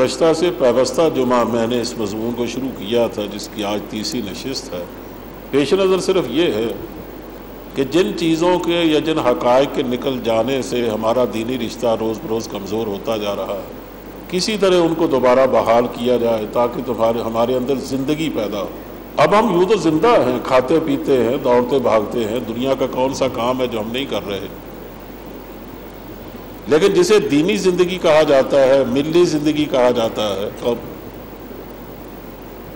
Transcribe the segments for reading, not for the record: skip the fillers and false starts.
گزشتہ سے پیوستہ جمعہ میں نے اس مضمون کو شروع کیا تھا، جس کی آج تیسری نشست ہے۔ پیش نظر صرف یہ ہے کہ جن چیزوں کے یا جن حقائق کے نکل جانے سے ہمارا دینی رشتہ روز بروز کمزور ہوتا جا رہا ہے، کسی طرح ان کو دوبارہ بحال کیا جائے تاکہ ہمارے اندر زندگی پیدا ہو۔ اب ہم یوں تو زندہ ہیں، کھاتے پیتے ہیں، دوڑتے بھاگتے ہیں، دنیا کا کون سا کام ہے جو ہم نہیں کر رہے، لیکن جسے دینی زندگی کہا جاتا ہے، ملی زندگی کہا جاتا ہے،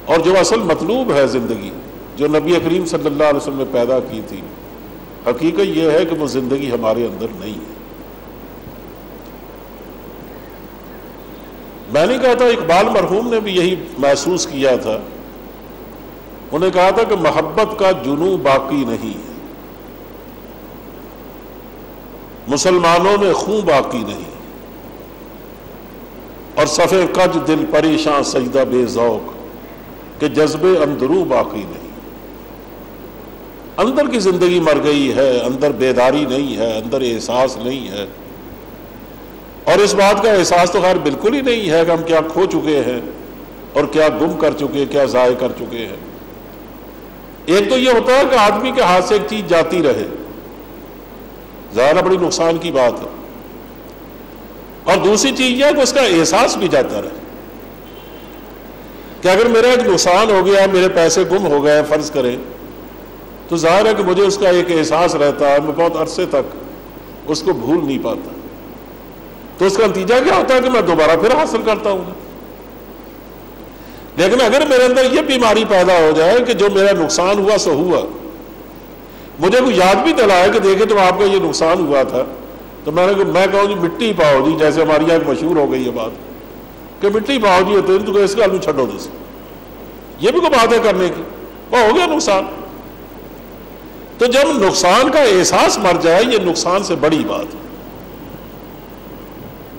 اور جو اصل مطلوب ہے زندگی جو نبی کریم صلی اللہ علیہ وسلم نے پیدا کی تھی، حقیقت یہ ہے کہ وہ زندگی ہمارے اندر نہیں ہے۔ میں نہیں کہتا، اقبال مرحوم نے بھی یہی محسوس کیا تھا۔ انہوں نے کہا تھا کہ محبت کا جنوں باقی نہیں ہے، مسلمانوں میں خون باقی نہیں، اور صفے کج دل پریشاں سجدہ بے ذوق کہ جذبے اندروں باقی نہیں۔ اندر کی زندگی مر گئی ہے، اندر بیداری نہیں ہے، اندر احساس نہیں ہے، اور اس بات کا احساس تو خیر بالکل ہی نہیں ہے کہ ہم کیا کھو چکے ہیں اور کیا گم کر چکے، کیا ضائع کر چکے ہیں۔ ایک تو یہ ہوتا ہے کہ آدمی کے ہاتھ سے ایک چیز جاتی رہے، ظاہر بڑی نقصان کی بات ہے، اور دوسری چیز یہ ہے کہ اس کا احساس بھی جاتا رہے کہ اگر میرا ایک نقصان ہو گیا، میرے پیسے گم ہو گئے فرض کریں، تو ظاہر ہے کہ مجھے اس کا ایک احساس رہتا ہے، میں بہت عرصے تک اس کو بھول نہیں پاتا، تو اس کا نتیجہ کیا ہوتا ہے کہ میں دوبارہ پھر حاصل کرتا ہوں۔ لیکن اگر میرے اندر یہ بیماری پیدا ہو جائے کہ جو میرا نقصان ہوا سو ہوا، مجھے کوئی یاد بھی دلائے کہ دیکھیں تو آپ کا یہ نقصان ہوا تھا، تو میں کہوں جی مٹی پاؤ جی، جیسے ہماری یہاں مشہور ہو گئی یہ بات کہ مٹی پاؤ جی، تو اس کا آدمی چھڈو دے سے، یہ بھی کوئی بات ہے کرنے کی، وہ ہو گیا نقصان۔ تو جب نقصان کا احساس مر جائے، یہ نقصان سے بڑی بات ہے۔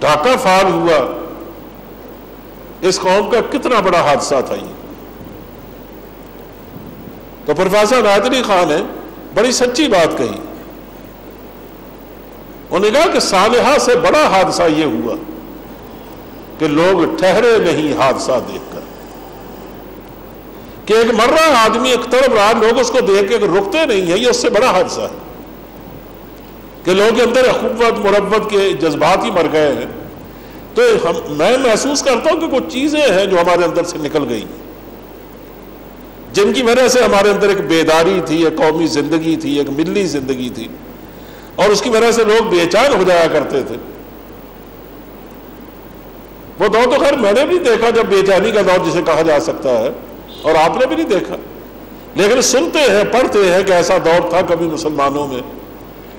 ڈھاکہ فال ہوا، اس قوم کا کتنا بڑا حادثہ تھا یہ۔ تو پروفیسر عنایت علی خان نے بڑی سچی بات کہی، انہوں نے کہا کہ سانحہ سے بڑا حادثہ یہ ہوا کہ لوگ ٹھہرے نہیں حادثہ دیکھ کر، کہ ایک مر رہا آدمی ایک طرف رہا، لوگ اس کو دیکھ کے رکتے نہیں ہیں، یہ اس سے بڑا حادثہ ہے کہ لوگوں کے اندر اخوت محبت کے جذبات ہی مر گئے ہیں۔ تو میں محسوس کرتا ہوں کہ کچھ چیزیں ہیں جو ہمارے اندر سے نکل گئی، جن کی وجہ سے ہمارے اندر ایک بیداری تھی، ایک قومی زندگی تھی، ایک ملی زندگی تھی، اور اس کی وجہ سے لوگ بے چین ہو جایا کرتے تھے۔ وہ دور تو خیر میں نے بھی دیکھا جب بے چینی کا دور جسے کہا جا سکتا ہے، اور آپ نے بھی نہیں دیکھا، لیکن سنتے ہیں پڑھتے ہیں کہ ایسا دور تھا کبھی مسلمانوں میں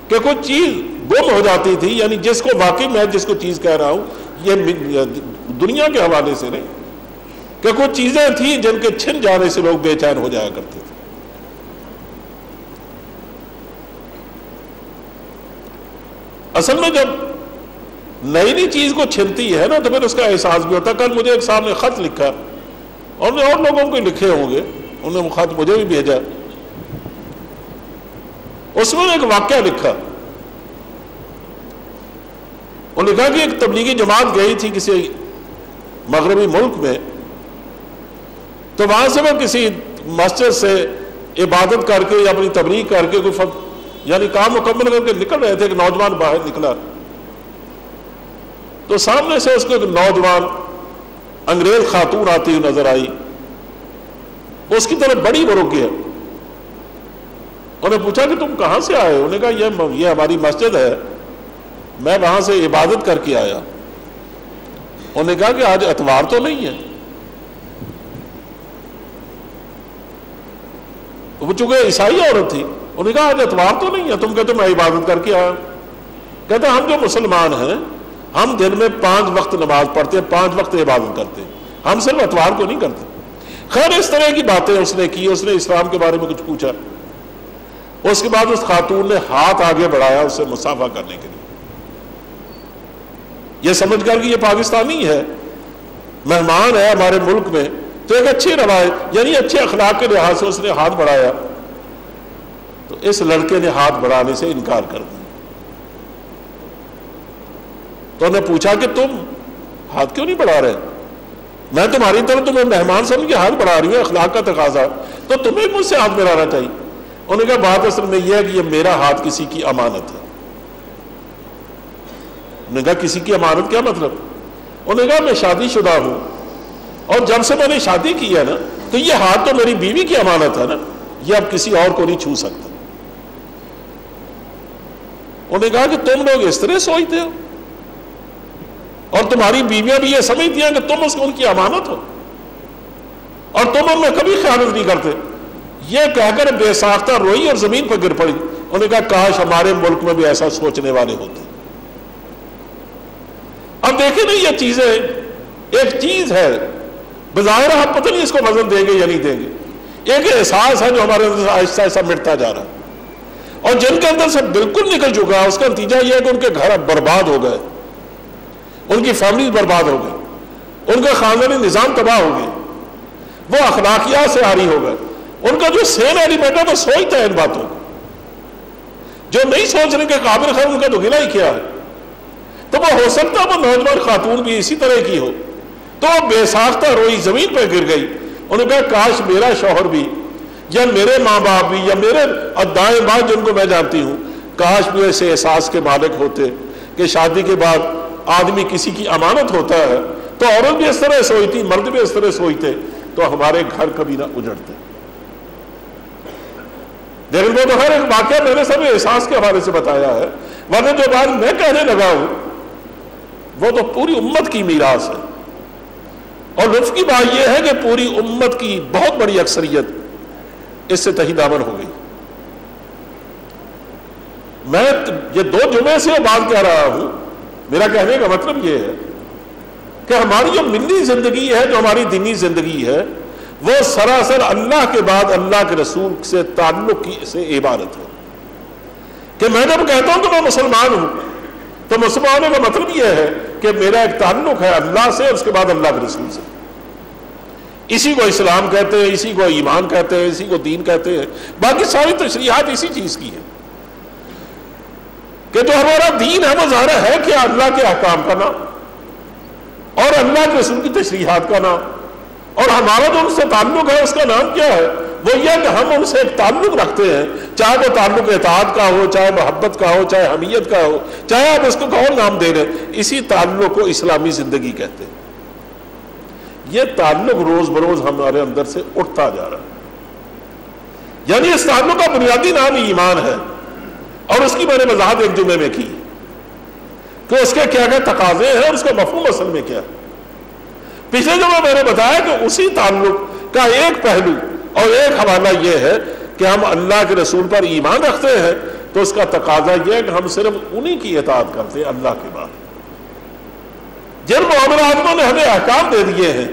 کہ کوئی چیز گم ہو جاتی تھی، یعنی جس کو واقعی میں جس کو چیز کہہ رہا ہوں یہ دنیا کے حوالے سے نہیں، کہ کچھ چیزیں تھیں جن کے چھن جانے سے لوگ بے چین ہو جایا کرتے تھے۔ اصل میں جب نئی نئی چیز کو چھنتی ہے نا تو پھر اس کا احساس بھی ہوتا ہے۔ کل مجھے ایک صاحب نے خط لکھا، اور لوگوں کو لکھے ہوں گے، انہوں نے خط مجھے بھی بھیجا، اس میں ایک واقعہ لکھا، وہ لکھا کہ ایک تبلیغی جماعت گئی تھی کسی مغربی ملک میں، تو وہاں سے وہ کسی مسجد سے عبادت کر کے یا اپنی تبلیغ کر کے کوئی یعنی کام مکمل کر کے نکل رہے تھے، ایک نوجوان باہر نکلا، تو سامنے سے اس کو ایک نوجوان انگریز خاتون آتی ہوئی نظر آئی، اس کی طرف بڑی وہ رک گیا۔ انہوں نے پوچھا کہ تم کہاں سے آئے؟ انہوں نے کہا یہ ہماری مسجد ہے، میں وہاں سے عبادت کر کے آیا۔ انہوں نے کہا کہ آج اتوار تو نہیں ہے؟ وہ چونکہ عیسائی عورت تھی، انہوں نے کہا آج اتوار تو نہیں ہے، تم کہتے میں عبادت کر کے آیا۔ کہتے ہم جو مسلمان ہیں ہم دن میں 5 وقت نماز پڑھتے ہیں، 5 وقت عبادت کرتے ہیں، ہم صرف اتوار کو نہیں کرتے۔ خیر اس طرح کی باتیں اس نے کی، اس نے اسلام کے بارے میں کچھ پوچھا، اس کے بعد اس خاتون نے ہاتھ آگے بڑھایا اس سے مصافحہ کرنے کے لیے، یہ سمجھ کر کہ یہ پاکستانی ہے، مہمان ہے ہمارے ملک میں، تو ایک اچھی روایت یعنی اچھے اخلاق کے لحاظ سے اس نے ہاتھ بڑھایا، تو اس لڑکے نے ہاتھ بڑھانے سے انکار کر دیا۔ تو انہوں نے پوچھا کہ تم ہاتھ کیوں نہیں بڑھا رہے؟ میں تمہاری طرف تمہیں مہمان سمجھ کے ہاتھ بڑھا رہی ہوں، اخلاق کا تقاضا، تو تمہیں مجھ سے ہاتھ بڑھانا چاہیے۔ انہوں نے کہا بات اصل میں یہ ہے کہ یہ میرا ہاتھ کسی کی امانت ہے۔ انہوں نے کہا کسی کی امانت کیا مطلب؟ انہوں نے کہا میں شادی شدہ ہوں، اور جب سے میں نے شادی کی ہے نا تو یہ ہاتھ تو میری بیوی کی امانت ہے نا، یہ اب کسی اور کو نہیں چھو سکتا۔ انہوں نے کہا کہ تم لوگ اس طرح سوچتے ہو، اور تمہاری بیویاں بھی یہ سمجھتی ہیں کہ تم ان کی امانت ہو، اور تم ان میں کبھی خیانت نہیں کرتے۔ یہ کہہ کر بے ساختہ روئی اور زمین پر گر پڑی۔ انہوں نے کہا کاش ہمارے ملک میں بھی ایسا سوچنے والے ہوتے۔ اب دیکھیں نا، یہ چیزیں ایک چیز ہے، بظاہر آپ پتہ نہیں اس کو وزن دیں گے یا نہیں دیں گے، ایک احساس ہے جو ہمارے اندر آہستہ آہستہ مٹتا جا رہا ہے، اور جن کے اندر سے بالکل نکل چکا ہے اس کا نتیجہ یہ ہے کہ ان کے گھر برباد ہو گئے، ان کی فیملی برباد ہو گئی، ان کا خاندانی نظام تباہ ہو گئے، وہ اخلاقیات سے عاری ہو گئے۔ ان کا جو سین ایلیمنٹ ہے وہ سوچتا ہے ان باتوں کو، جو نہیں سوچنے کے قابل ہے ان کا تو گلا ہی کیا ہے۔ تو وہ ہو سکتا ہے وہ نوجوان خاتون بھی اسی طرح کی ہو، تو وہ بے ساختہ روئی، زمین پہ گر گئی۔ انہوں نے کہا کاش میرا شوہر بھی، یا میرے ماں باپ بھی، یا میرے دائیں بائیں جن کو میں جانتی ہوں، کاش بھی ایسے احساس کے مالک ہوتے کہ شادی کے بعد آدمی کسی کی امانت ہوتا ہے۔ تو عورت بھی اس طرح سوچتی، مرد بھی اس طرح سوچتے، تو ہمارے گھر کبھی نہ اجڑتے۔ لیکن وہ تو ہر ایک واقعہ میں نے سب احساس کے حوالے سے بتایا ہے، ورنہ جو بات میں کہنے لگا ہوں وہ تو پوری امت کی میراث ہے۔ اور لطف کی بات یہ ہے کہ پوری امت کی بہت بڑی اکثریت اس سے تہی دامن ہو گئی۔ میں یہ 2 جمعے سے بات کہہ رہا ہوں، میرا کہنے کا مطلب یہ ہے کہ ہماری جو ملی زندگی ہے، جو ہماری دینی زندگی ہے، وہ سراسر اللہ کے بعد اللہ کے رسول سے تعلق سے عبارت ہے۔ کہ میں جب کہتا ہوں کہ میں مسلمان ہوں، تو مسلمان ہونے کا مطلب یہ ہے کہ میرا ایک تعلق ہے اللہ سے، اور اس کے بعد اللہ کے رسول سے۔ اسی کو اسلام کہتے ہیں، اسی کو ایمان کہتے ہیں، اسی کو دین کہتے ہیں، باقی ساری تشریحات اسی چیز کی ہیں کہ جو ہمارا دین ہے وہ ظاہر ہے کہ اللہ کے احکام کا نام اور اللہ کے رسول کی تشریحات کا نام، اور ہمارا جو ان سے تعلق ہے اس کا نام کیا ہے؟ وہ یہ کہ ہم ان سے ایک تعلق رکھتے ہیں، چاہے وہ تعلق اطاعت کا ہو، چاہے محبت کا ہو، چاہے حمیت کا ہو، چاہے آپ اس کو کون نام دے رہے، اسی تعلق کو اسلامی زندگی کہتے ہیں۔ یہ تعلق روز بروز ہمارے اندر سے اٹھتا جا رہا ہے، یعنی اس تعلق کا بنیادی نام ایمان ہے، اور اس کی میں نے وضاحت ایک جمعے میں کی کہ اس کے کیا کیا تقاضے ہیں اور اس کا مفہوم اصل میں کیا ہے۔ پچھلے جمعہ میں نے بتایا کہ اسی تعلق کا ایک پہلو اور ایک حوالہ یہ ہے کہ ہم اللہ کے رسول پر ایمان رکھتے ہیں، تو اس کا تقاضا یہ ہے کہ ہم صرف انہی کی اطاعت کرتے ہیں اللہ کے بعد۔ جن معاملات میں نے ہمیں احکام دے دیے ہیں،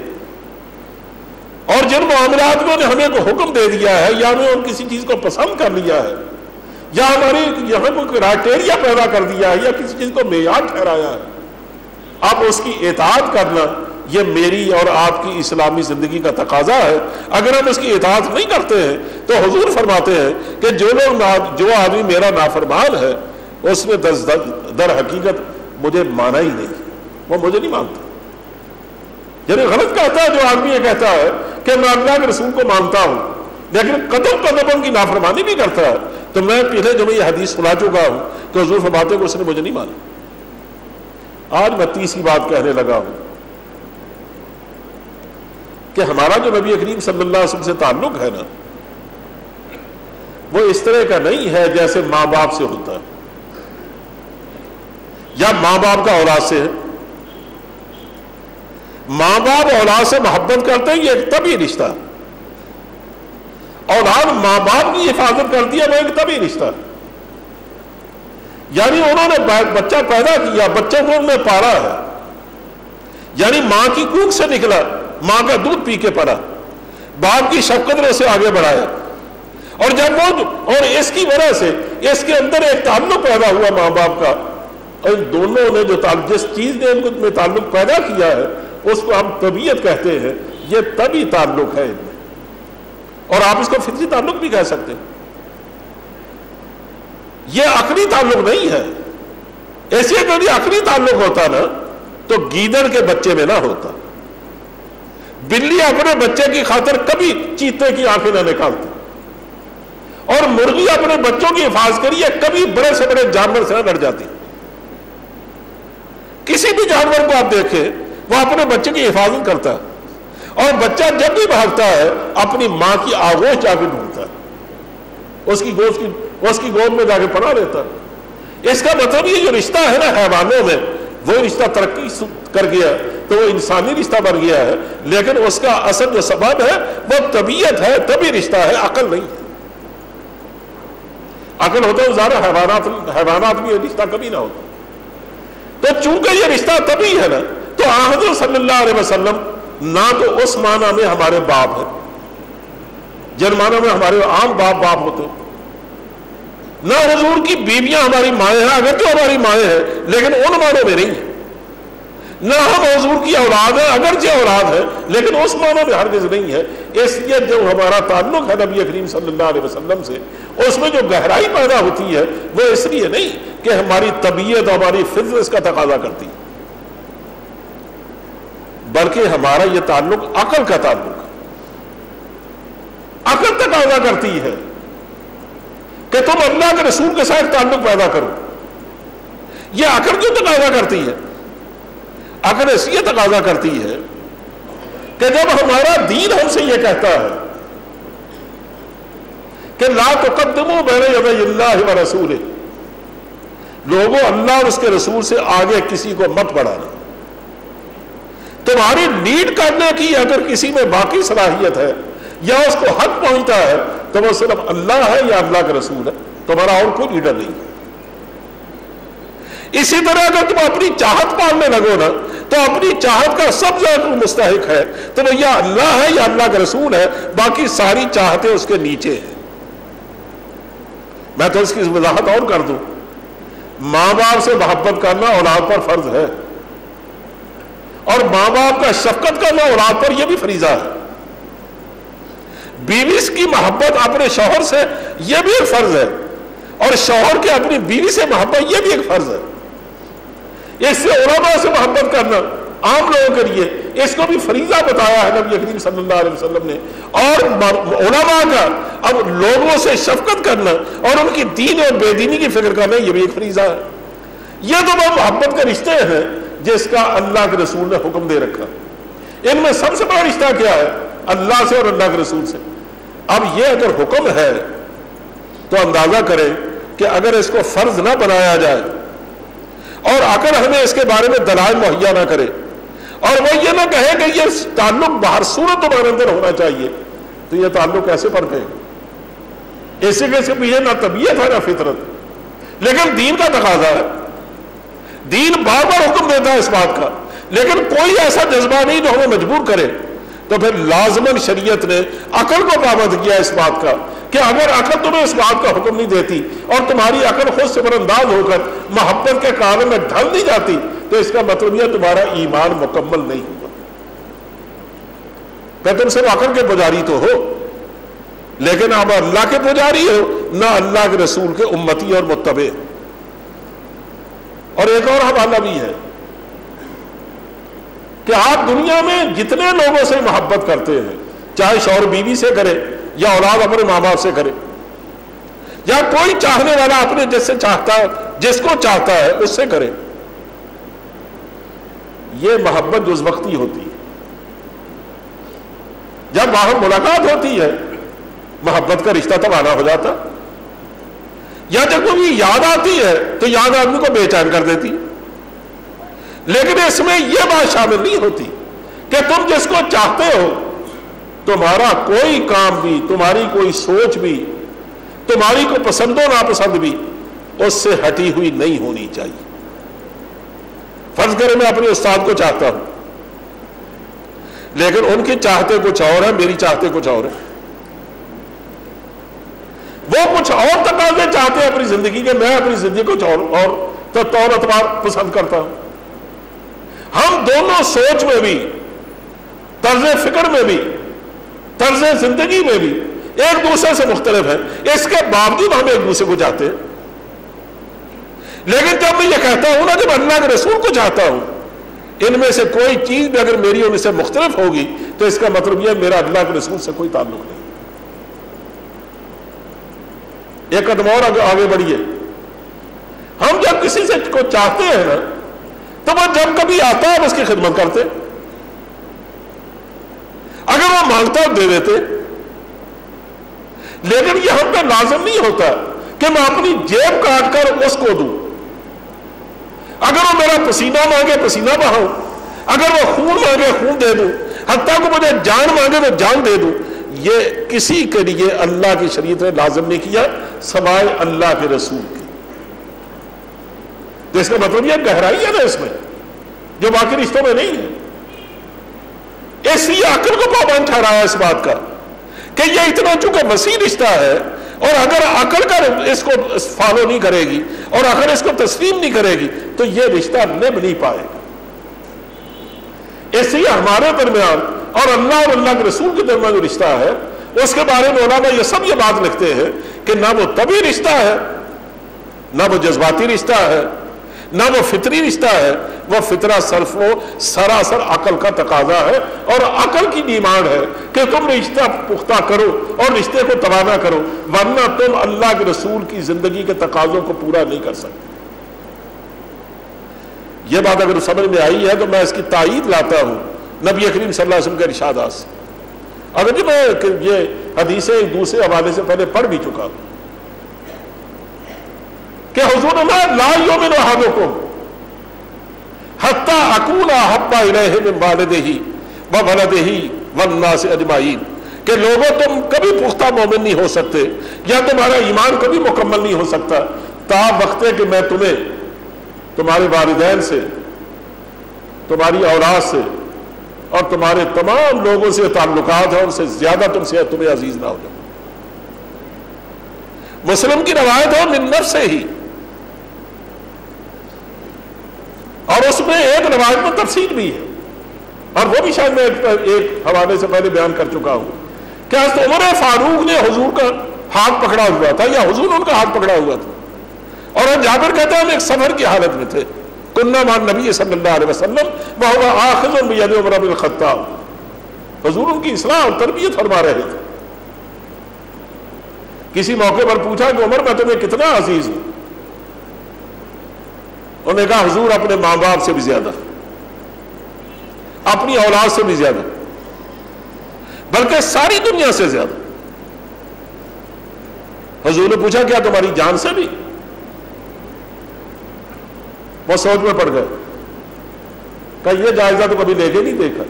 اور جن معاملات میں نے ہمیں کو حکم دے دیا ہے، یا ہمیں کسی چیز کو پسند کر لیا ہے، یا ہماری یہاں کو کرائٹیریا پیدا کر دیا ہے، یا کسی چیز کو معیار ٹھہرایا ہے، اب اس کی اطاعت کرنا یہ میری اور آپ کی اسلامی زندگی کا تقاضا ہے۔ اگر ہم اس کی اطاعت نہیں کرتے ہیں تو حضور فرماتے ہیں کہ جو آدمی میرا نافرمان ہے اس نے در حقیقت مجھے مانا ہی نہیں، وہ مجھے نہیں مانتا۔ یعنی غلط کہتا ہے جو آدمی یہ کہتا ہے کہ میں اللہ کے رسول کو مانتا ہوں لیکن قدم قدم کی نافرمانی بھی کرتا ہے، تو میں پہلے جو میں یہ حدیث سنا چکا ہوں کہ حضور فرماتے ہیں کہ اس نے مجھے نہیں مانا۔ آج میں تیسری بات کہنے لگا ہوں کہ ہمارا جو نبی کریم صلی اللہ علیہ وسلم سے تعلق ہے نا، وہ اس طرح کا نہیں ہے جیسے ماں باپ سے ہوتا ہے یا ماں باپ کا اولاد سے ہے۔ ماں باپ اولاد سے محبت کرتے ہیں، یہ ایک طبعی رشتہ ہے۔ اولاد ماں باپ کی حفاظت کرتی ہے، وہ ایک طبعی رشتہ ہے۔ یعنی انہوں نے بچہ پیدا کیا، بچے کو انہوں نے پالا ہے، یعنی ماں کی کوکھ سے نکلا، ماں کا دودھ پی کے پڑا، باپ کی شفقت نے اسے آگے بڑھایا، اور جب وہ اور اس کی وجہ سے اس کے اندر ایک تعلق پیدا ہوا ماں باپ کا، اور ان دونوں نے جو جس چیز نے ان میں تعلق پیدا کیا ہے اس کو ہم طبیعت کہتے ہیں۔ یہ طبعی تعلق ہے ان میں، اور آپ اس کو فطری تعلق بھی کہہ سکتے ہیں۔ یہ عقلی تعلق نہیں ہے، ایسے اگر یہ عقلی تعلق ہوتا نا تو گیدڑ کے بچے میں نہ ہوتا، بلی اپنے بچے کی خاطر کبھی چیتے کی آنکھیں نہ نکالتی، اور مرغی اپنے بچوں کی حفاظت کے لیے کبھی بڑے سے بڑے جانور سے نہ ڈر جاتی۔ کسی بھی جانور کو آپ دیکھیں وہ اپنے بچے کی حفاظت کرتا ہے، اور بچہ جب بھی بھاگتا ہے اپنی ماں کی آغوش جا کے ڈھونڈتا ہے، اس کی گود میں جا کے پناہ لیتا ہے۔ اس کا مطلب یہ جو رشتہ ہے نا حیوانوں میں، وہ رشتہ ترقی کر گیا تو وہ انسانی رشتہ بن گیا ہے، لیکن اس کا اصل جو سبب ہے وہ طبیعت ہے، طبی رشتہ ہے، عقل نہیں ہے۔ عقل ہوتا ہے ظاہر حیوانات بھی رشتہ کبھی نہ ہوتا۔ تو چونکہ یہ رشتہ طبی ہے نا، تو حضرت صلی اللہ علیہ وسلم نہ تو اس معنی میں ہمارے باپ ہیں جن معنی میں ہمارے عام باپ ہوتے ہیں، نہ حضور کی بیویاں ہماری مائیں ہیں، اگر تو ہماری مائیں ہیں لیکن ان معنوں میں نہیں ہیں، نہ ہم حضور کی اولاد ہیں اگرچہ اولاد ہے لیکن اس معنی میں ہرگز نہیں ہے۔ اس لیے جو ہمارا تعلق ہے نبی کریم صلی اللہ علیہ وسلم سے، اس میں جو گہرائی پیدا ہوتی ہے وہ اس لیے نہیں کہ ہماری طبیعت اور ہماری فطرت اس کا تقاضا کرتی ہے، بلکہ ہمارا یہ تعلق عقل کا تعلق ہے۔ عقل تقاضا کرتی ہے کہ تم اللہ کے رسول کے ساتھ تعلق پیدا کرو۔ یہ عقل کیوں تقاضا کرتی ہے؟ عقل اس لیے تقاضا کرتی ہے کہ جب ہمارا دین ہم سے یہ کہتا ہے کہ لا تقدموا بین یدی اللہ و رسولہ، لوگوں اللہ اور اس کے رسول سے آگے کسی کو مت بڑھانا، تمہاری لیڈ کرنے کی اگر کسی میں باقی صلاحیت ہے یا اس کو حق پہنچتا ہے تو وہ صرف اللہ ہے یا اللہ کا رسول ہے، تمہارا اور کوئی لیڈر نہیں ہے۔ اسی طرح اگر تم اپنی چاہت پالنے لگو نا تو اپنی چاہت کا سب زیادہ مستحق ہے تو وہ یا اللہ ہے یا اللہ کا رسول ہے، باقی ساری چاہتیں اس کے نیچے ہیں۔ میں تو اس کی وضاحت اور کر دوں، ماں باپ سے محبت کرنا اولاد پر فرض ہے، اور ماں باپ کا شفقت کرنا اولاد پر یہ بھی فریضہ ہے۔ بیوی کی محبت اپنے شوہر سے یہ بھی ایک فرض ہے، اور شوہر کے اپنی بیوی سے محبت یہ بھی ایک فرض ہے۔ اس سے علماء سے محبت کرنا عام لوگوں کے لیے اس کو بھی فریضہ بتایا ہے نبی کریم صلی اللہ علیہ وسلم نے، اور علماء کا اب لوگوں سے شفقت کرنا اور ان کی دین اور بے دینی کی فکر کرنا یہ بھی ایک فریضہ ہے۔ یہ تو وہ محبت کے رشتے ہیں جس کا اللہ کے رسول نے حکم دے رکھا۔ ان میں سب سے بڑا رشتہ کیا ہے؟ اللہ سے اور اللہ کے رسول سے۔ اب یہ اگر حکم ہے تو اندازہ کریں کہ اگر اس کو فرض نہ بنایا جائے اور اگر ہمیں اس کے بارے میں دلائل مہیا نہ کرے اور وہ یہ نہ کہے کہ یہ تعلق باہر صورت تمہارے اندر ہونا چاہیے، تو یہ تعلق کیسے پڑ گئے؟ ایسے کیسے بھی ہے، نہ طبیعت ہے نہ فطرت، لیکن دین کا تقاضا ہے۔ دین بار بار حکم دیتا ہے اس بات کا، لیکن کوئی ایسا جذبہ نہیں جو ہمیں مجبور کرے، تو پھر لازماً شریعت نے عقل کو پابند کیا اس بات کا کہ اگر عقل تمہیں اس بات کا حکم نہیں دیتی اور تمہاری عقل خود سے برانداز ہو کر محبت کے کام میں ڈھل نہیں جاتی تو اس کا مطلب یہ تمہارا ایمان مکمل نہیں ہوگا۔ کہ تم صرف عقل کے پجاری تو ہو لیکن اب اللہ کے پجاری ہو نہ اللہ کے رسول کے امتی اور متبع۔ اور ایک اور حوالہ بھی ہے کہ آپ دنیا میں جتنے لوگوں سے محبت کرتے ہیں، چاہے شوہر بیوی سے کرے یا اولاد اپنے ماں باپ سے کرے یا کوئی چاہنے والا اپنے جس کو چاہتا ہے اس سے کرے، یہ محبت جز وقتی ہوتی ہے۔ جب باہم ملاقات ہوتی ہے محبت کا رشتہ تبانا ہو جاتا، یا جب کوئی یاد آتی ہے تو یاد آدمی کو بے چین کر دیتی، لیکن اس میں یہ بات شامل نہیں ہوتی کہ تم جس کو چاہتے ہو تمہارا کوئی کام بھی، تمہاری کوئی سوچ بھی، تمہاری کوئی پسند و ناپسند بھی اس سے ہٹی ہوئی نہیں ہونی چاہیے۔ فرض کریں میں اپنے استاد کو چاہتا ہوں لیکن ان کی چاہتے کچھ اور ہیں، میری چاہتے کچھ اور ہیں، وہ کچھ اور تقاضے چاہتے ہیں اپنی زندگی کے، میں اپنی زندگی کچھ اور طور اعتبار پسند کرتا ہوں۔ ہم دونوں سوچ میں بھی، طرز فکر میں بھی، طرز زندگی میں بھی ایک دوسرے سے مختلف ہیں، اس کے باوجود ہم ایک دوسرے کو چاہتے ہیں۔ لیکن جب میں یہ کہتا ہوں نا، جب اللہ کے رسول کو چاہتا ہوں، ان میں سے کوئی چیز بھی اگر میری ان سے مختلف ہوگی تو اس کا مطلب یہ میرا اللہ کے رسول سے کوئی تعلق نہیں. ایک قدم اور آگے بڑھیے. ہم جب کسی سے کو چاہتے ہیں نا تو وہ جب کبھی آتا ہے اس کی خدمت کرتے, اگر وہ مانگتا ہے دے دیتے, لیکن یہ ہم پہ لازم نہیں ہوتا کہ میں اپنی جیب کاٹ کر اس کو دوں. اگر وہ میرا پسینہ مانگے پسینہ بہاؤں, اگر وہ خون مانگے خون دے دوں, حتیٰ کہ مجھے جان مانگے تو جان دے دوں. یہ کسی کے لیے اللہ کی شریعت نے لازم نہیں کیا سوائے اللہ کے رسول کی. تو اس کا مطلب یہ گہرائی ہے نا اس میں جو باقی رشتوں میں نہیں ہے. اس لیے عقل کو پابند ٹھہرایا اس بات کا کہ یہ اتنا چونکہ وسیع رشتہ ہے, اور اگر عقل کا اس کو فالو نہیں کرے گی اور اگر اس کو تسلیم نہیں کرے گی تو یہ رشتہ نبھ نہیں پائے گا. اس لیے ہمارے درمیان اور اللہ کے رسول کے درمیان جو رشتہ ہے اس کے بارے میں علماء یہ سب یہ بات لکھتے ہیں کہ نہ وہ طبعی رشتہ ہے, نہ وہ جذباتی رشتہ ہے, نہ وہ فطری رشتہ ہے. وہ فطرہ صرف و سراسر عقل کا تقاضا ہے اور عقل کی ڈیمانڈ ہے کہ تم رشتہ پختہ کرو اور رشتے کو تباہ نہ کرو, ورنہ تم اللہ کے رسول کی زندگی کے تقاضوں کو پورا نہیں کر سکتے. یہ بات اگر سمجھ میں آئی ہے تو میں اس کی تائید لاتا ہوں نبی کریم صلی اللہ علیہ وسلم کے ارشادات سے. اگر جب میں یہ حدیثیں ایک دوسرے حوالے سے پہلے پڑھ بھی چکا ہوں کہ حضور لا یؤمن احدکم حتی اکون احب الیہ من والدہ وولدہ والناس اجمعین, کہ لوگوں تم کبھی پختہ مومن نہیں ہو سکتے یا تمہارا ایمان کبھی مکمل نہیں ہو سکتا تا وقت کہ میں تمہیں تمہارے والدین سے, تمہاری اولاد سے اور تمہارے تمام لوگوں سے تعلقات ہیں ان سے زیادہ تمہیں عزیز نہ ہو جائے. مسلم کی روایت ہے من نفس سے ہی, اور اس میں ایک روایت میں تفصیل بھی ہے, اور وہ بھی شاید میں ایک حوالے سے پہلے بیان کر چکا ہوں کہ حضرت عمر فاروق نے حضور کا ہاتھ پکڑا ہوا تھا یا حضور ان کا ہاتھ پکڑا ہوا تھا, اور جابر کہتے ہیں ہم ایک سفر کی حالت میں تھے, کننا مع النبی صلی اللہ علیہ وسلم وهو آخذ بید عمر بن الخطاب, حضور ان کی اصلاح اور تربیت فرما رہے تھے. کسی موقع پر پوچھا کہ عمر میں تمہیں کتنا عزیز ہوں, انہوں نے کہا حضور اپنے ماں باپ سے بھی زیادہ, اپنی اولاد سے بھی زیادہ, بلکہ ساری دنیا سے زیادہ. حضور نے پوچھا کیا تمہاری جان سے بھی؟ وہ سوچ میں پڑ گئے, کہا یہ جائزہ تو کبھی لے کے نہیں دیکھا.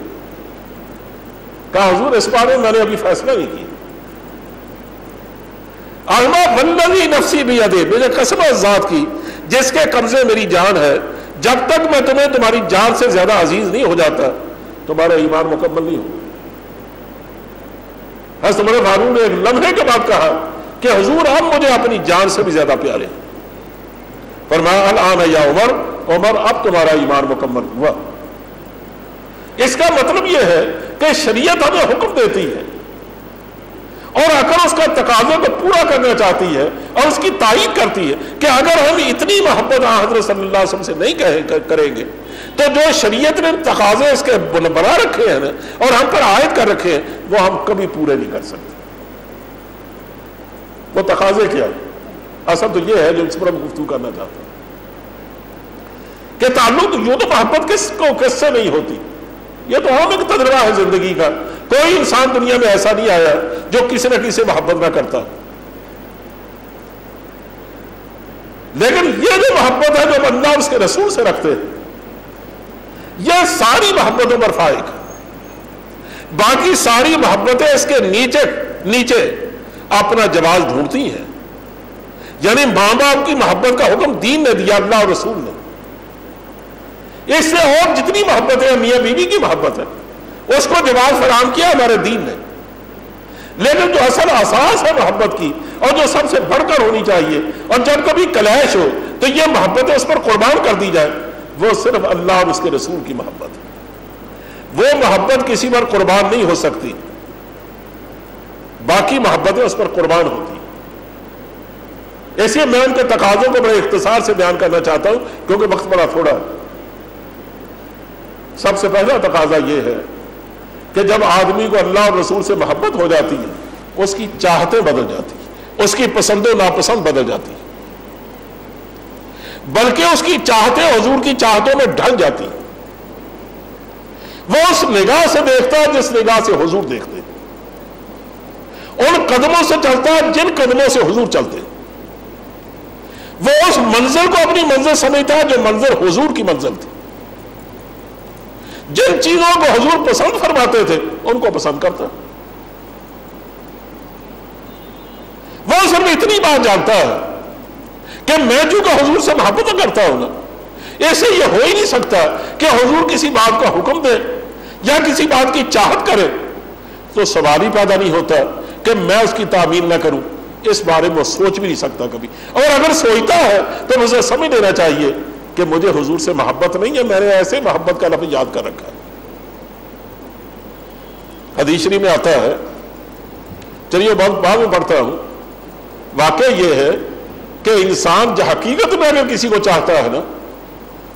کہا حضور اس بارے میں نے ابھی فیصلہ نہیں کیا. اما والذی نفسی بیدہ, مجھے قسم اس ذات کی جس کے قبضے میری جان ہے, جب تک میں تمہیں تمہاری جان سے زیادہ عزیز نہیں ہو جاتا تمہارا ایمان مکمل نہیں ہو. حضرت عمر فاروق نے ایک لمحے کے بعد کہا کہ حضور اب مجھے اپنی جان سے بھی زیادہ پیارے ہیں. فرمایا الآن یا عمر, عمر اب تمہارا ایمان مکمل ہوا. اس کا مطلب یہ ہے کہ شریعت ہمیں حکم دیتی ہے اور عقل اس کا تقاضے کو پورا کرنا چاہتی ہے اور اس کی تائید کرتی ہے کہ اگر ہم اتنی محبت حضرت صلی اللہ علیہ وسلم سے نہیں کریں گے تو جو شریعت نے تقاضے اس کے بنا رکھے ہیں اور ہم پر عائد کر رکھے ہیں وہ ہم کبھی پورے نہیں کر سکتے. وہ تقاضے کیا ہے؟ اصل تو یہ ہے جو اس پر ہم گفتگو کرنا چاہتے ہیں کہ تعلق یوں تو محبت کس سے نہیں ہوتی, یہ تو عام ایک تجربہ ہے زندگی کا. کوئی انسان دنیا میں ایسا نہیں آیا جو کسی نہ کسی سے محبت نہ کرتا, لیکن یہ جو محبت ہے جو اللہ اس کے رسول سے رکھتے ہیں یہ ساری محبتوں پر فائق ہے. باقی ساری محبتیں اس کے نیچے اپنا جواز ڈھونڈتی ہیں. یعنی ماں باپ کی محبت کا حکم دین نے دیا, اللہ اور رسول نے. اس سے اور جتنی محبت ہے میاں بیوی کی محبت ہے اس کو جواز فراہم کیا ہمارے دین نے, لیکن جو اصل اساس ہے محبت کی اور جو سب سے بڑھ کر ہونی چاہیے اور جب کبھی کلیش ہو تو یہ محبت اس پر قربان کر دی جائے وہ صرف اللہ اور اس کے رسول کی محبت ہے. وہ محبت کسی پر قربان نہیں ہو سکتی, باقی محبتیں اس پر قربان ہوتی. ایسے میں ان کے تقاضوں کو بڑے اختصار سے بیان کرنا چاہتا ہوں کیونکہ وقت بڑا تھوڑا ہے. سب سے پہلا تقاضا یہ ہے کہ جب آدمی کو اللہ اور رسول سے محبت ہو جاتی ہے اس کی چاہتیں بدل جاتی ہیں، اس کی پسند و ناپسند بدل جاتی ہیں، بلکہ اس کی چاہتیں حضور کی چاہتوں میں ڈھل جاتی ہیں۔ وہ اس نگاہ سے دیکھتا ہے جس نگاہ سے حضور دیکھتے، ان قدموں سے چلتا ہے جن قدموں سے حضور چلتے، وہ اس منزل کو اپنی منزل سمجھتا ہے جو منزل حضور کی منزل تھی، جن چیزوں کو حضور پسند فرماتے تھے ان کو پسند کرتا۔ وہ صرف اتنی بات جانتا ہے کہ میں چونکہ حضور سے محبت کرتا ہوں نا، ایسے یہ ہو ہی نہیں سکتا کہ حضور کسی بات کا حکم دے یا کسی بات کی چاہت کرے تو سوال ہی پیدا نہیں ہوتا کہ میں اس کی تعمیل نہ کروں۔ اس بارے میں وہ سوچ بھی نہیں سکتا کبھی، اور اگر سوچتا ہے تو مجھے سمجھ لینا چاہیے کہ مجھے حضور سے محبت نہیں ہے، میں نے ایسے محبت کا لفظ یاد کر رکھا ہے۔ حدیث شریف میں آتا ہے، چلیے بہت بعد میں پڑھتا ہوں، واقعہ یہ ہے کہ انسان جو حقیقت میں اگر کسی کو چاہتا ہے نا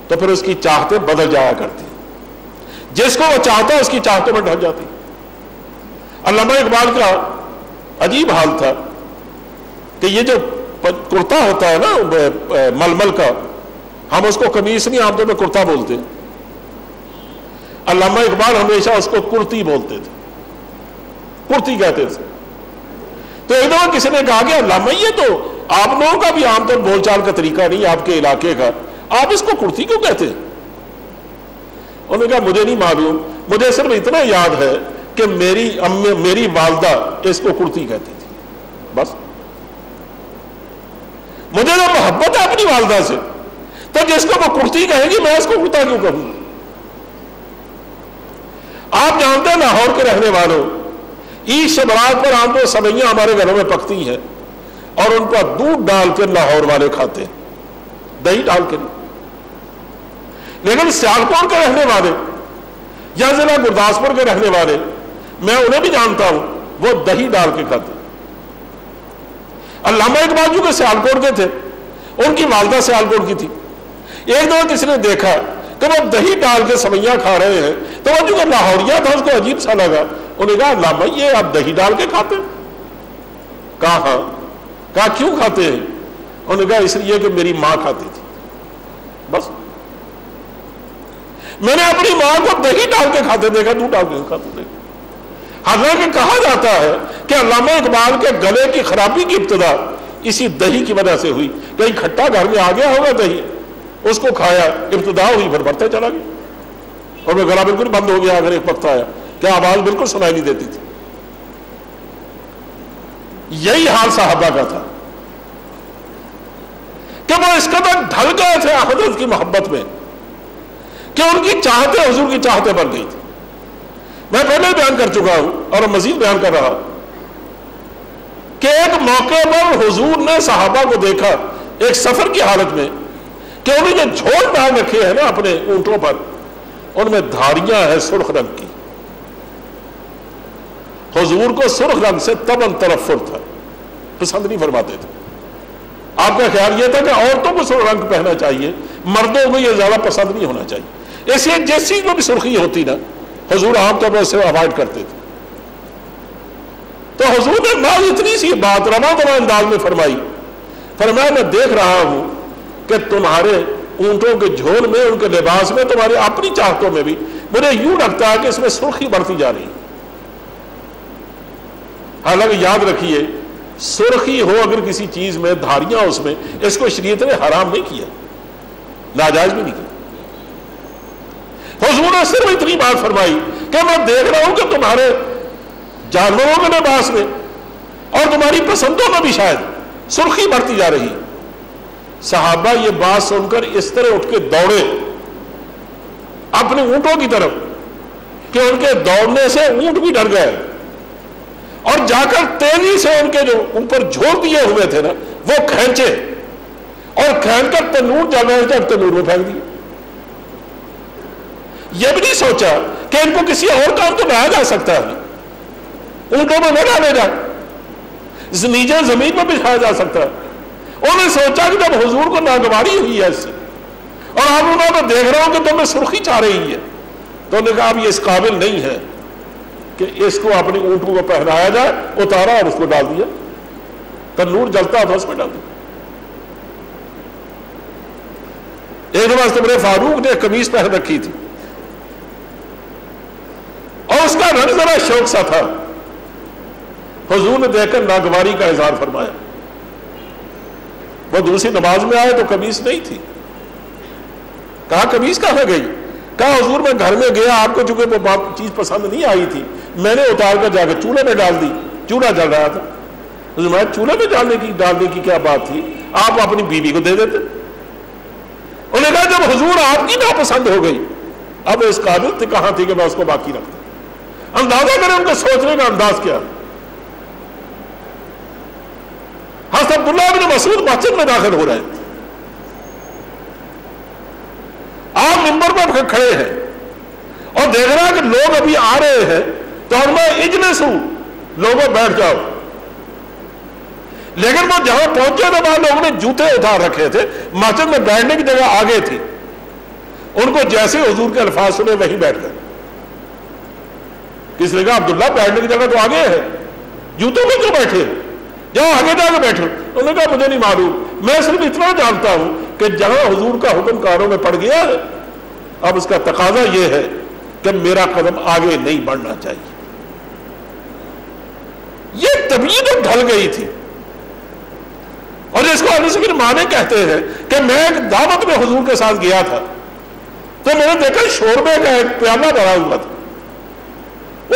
تو پھر اس کی چاہتیں بدل جایا کرتی، جس کو وہ چاہتا ہے اس کی چاہتوں میں ڈھل جاتی۔ علامہ اقبال کا عجیب حال تھا کہ یہ جو کرتا ہوتا ہے نا ململ کا، ہم اس کو قمیص نہیں، عام طور پہ کرتا بولتے، علامہ اقبال ہمیشہ اس کو کرتی بولتے تھے، کرتی کہتے تھے۔ تو ایک دفعہ کسی نے کہا کہ علامہ یہ تو آپ لوگوں کا بھی عام طور بول چال کا طریقہ نہیں، آپ کے علاقے کا، آپ اس کو کرتی کیوں کہتے ہیں؟ انہوں نے کہا مجھے نہیں معلوم، مجھے صرف اتنا یاد ہے کہ میری والدہ اس کو کرتی کہتی تھی، بس مجھے جو محبت ہے اپنی والدہ سے، تو جس کو وہ کرتی کہے گی میں اس کو کرتا کیوں کہوں؟ آپ جانتے ہیں لاہور کے رہنے والوں، عید شبرات پر عام طور سویاں ہمارے گھروں میں پکتی ہیں اور ان پر دودھ ڈال کر لاہور والے کھاتے ہیں، دہی ڈال کے نہیں۔ لیکن سیالکوٹ کے رہنے والے یا ضلع گرداسپور کے رہنے والے، میں انہیں بھی جانتا ہوں، وہ دہی ڈال کے کھاتے ہیں۔ علامہ اقبال جو کہ سیالکوٹ کے تھے، ان کی والدہ سیالکوٹ کی تھی۔ ایک دفعہ کسی نے دیکھا کہ وہ دہی ڈال کے سویاں کھا رہے ہیں، تو وہ جو کہ لاہوریا تھا اس کو عجیب سا لگا، انہوں نے کہا علامہ یہ آپ دہی ڈال کے کھاتے ہیں؟ کہا ہاں۔ کہا کیوں کھاتے ہیں؟ انہوں نے کہا اس لیے کہ میری ماں کھاتی تھی، بس میں نے اپنی ماں کو دہی ڈال کے کھاتے دیکھا، دودھ ڈال کے کھاتے دیکھا۔ حالانکہ کہا جاتا ہے کہ علامہ اقبال کے گلے کی خرابی کی ابتدا اسی دہی کی وجہ سے ہوئی، کہیں کھٹا گھر میں آ گیا ہوگا دہی، اس کو کھایا، ابتدا ہوئی، پھر بڑھتے چلا گیا اور وہ گلا بالکل بند ہو گیا۔ اگر ایک وقت آیا کہ آواز بالکل سنائی نہیں دیتی تھی۔ یہی حال صحابہ کا تھا کہ وہ اس قدر ڈھل گئے تھے حضرت کی محبت میں کہ ان کی چاہتے حضور کی چاہتے بن گئی تھی۔ میں پہلے بیان کر چکا ہوں اور مزید بیان کر رہا کہ ایک موقع پر حضور نے صحابہ کو دیکھا ایک سفر کی حالت میں کہ انہیں جو جھول ڈال رکھے ہیں نا اپنے اونٹوں پر، ان میں دھاریاں ہیں سرخ رنگ کی۔ حضور کو سرخ رنگ سے تباً ترفر تھا، پسند نہیں فرماتے تھے۔ آپ کا خیال یہ تھا کہ عورتوں کو سرخ رنگ پہننا چاہیے، مردوں کو یہ زیادہ پسند نہیں ہونا چاہیے۔ اس لیے جس چیز میں بھی سرخی ہوتی نا، حضور عام طور پر اسے اوائڈ کرتے تھے۔ تو حضور نے بعض اتنی سی بات رواں دواں انداز میں فرمائی، فرمایا میں دیکھ رہا ہوں کہ تمہارے اونٹوں کے جھول میں، ان کے لباس میں، تمہاری اپنی چاہتوں میں بھی مجھے یوں لگتا ہے کہ اس میں سرخی بڑھتی جا رہی ہے۔ حالانکہ یاد رکھیے سرخی ہو اگر کسی چیز میں، دھاریاں اس میں، اس کو شریعت نے حرام نہیں کیا، ناجائز بھی نہیں کیا۔ حضور نے صرف اتنی بات فرمائی کہ میں دیکھ رہا ہوں کہ تمہارے جانوروں کے لباس میں اور تمہاری پسندوں میں بھی شاید سرخی بڑھتی جا رہی۔ صحابہ یہ بات سن کر اس طرح اٹھ کے دوڑے اپنے اونٹوں کی طرف کہ ان کے دوڑنے سے اونٹ بھی ڈر گئے، اور جا کر تیزی سے ان کے جو اوپر جھول دیے ہوئے تھے نا وہ کھینچے، اور کھینچ کر تنور جل رہے تھے تنور میں پھینک دیے۔ یہ بھی نہیں سوچا کہ ان کو کسی اور کام تو لایا جا سکتا ہے، اونٹوں میں نہ ڈالے جائے، نیچے زمین میں بچھایا جا سکتا ہے۔ انہوں نے سوچا کہ جب حضور کو ناگواری ہوئی ہے اس سے، اور آپ انہوں نے دیکھ رہا ہوں کہ تمہیں سرخی چاہ رہی ہے، تو انہوں نے کہا اب یہ اس قابل نہیں ہے کہ اس کو اپنی اونٹوں کو پہنایا جائے، اتارا اور اس کو ڈال دیا، تنور جلتا تھا اس میں ڈال دیا۔ ایک دفعہ عمر فاروق نے قمیص پہن رکھی تھی اور اس کا رنگ ذرا شوق سا تھا، حضور نے دیکھ کر ناگواری کا اظہار فرمایا۔ وہ دوسری نماز میں آئے تو قمیص نہیں تھی، کہا قمیص کہاں گئی؟ کہا حضور میں گھر میں گیا، آپ کو چونکہ وہ چیز پسند نہیں آئی تھی، میں نے اتار کر جا کے چولہے میں ڈال دی، چولہا جل رہا تھا۔ حضور میں چولہے میں ڈالنے کی کیا بات تھی، آپ اپنی بیوی کو دے دیتے۔ انہوں نے کہا جب حضور آپ کی ناپسند ہو گئی، اب اس قابل تھی کہاں تھی کہ میں اس کو باقی رکھتا۔ اندازہ کریں ان کے سوچنے کا انداز کیا۔ حضرت عبداللہ بن مسعود مسجد میں داخل ہو رہے ہیں، آپ منبر پر کھڑے ہیں اور دیکھ رہا کہ لوگ ابھی آ رہے ہیں، تو میں اجلسوا، لوگوں بیٹھ جاؤ۔ لیکن وہ جہاں پہنچے تو وہاں لوگوں نے جوتے اتار رکھے تھے، مسجد میں بیٹھنے کی جگہ آگے تھی، ان کو جیسے حضور کے الفاظ سنے وہیں بیٹھ گئے۔ کس نے کہا عبداللہ بیٹھنے کی جگہ تو آگے ہے، جوتوں میں کیوں بیٹھے، جاؤ آگے جا کے بیٹھو۔ انہوں نے کہا مجھے نہیں معلوم، میں صرف اتنا جانتا ہوں کہ جہاں حضور کا حکم کاروں میں پڑ گیا ہے، اب اس کا تقاضا یہ ہے کہ میرا قدم آگے نہیں بڑھنا چاہیے۔ یہ طبیعت ڈھل گئی تھی، اور جس کو انس بن مالک کہتے ہیں کہ میں ایک دعوت میں حضور کے ساتھ گیا تھا تو میں نے دیکھا شوربے کا ایک پیالہ بھرا ہوا تھا،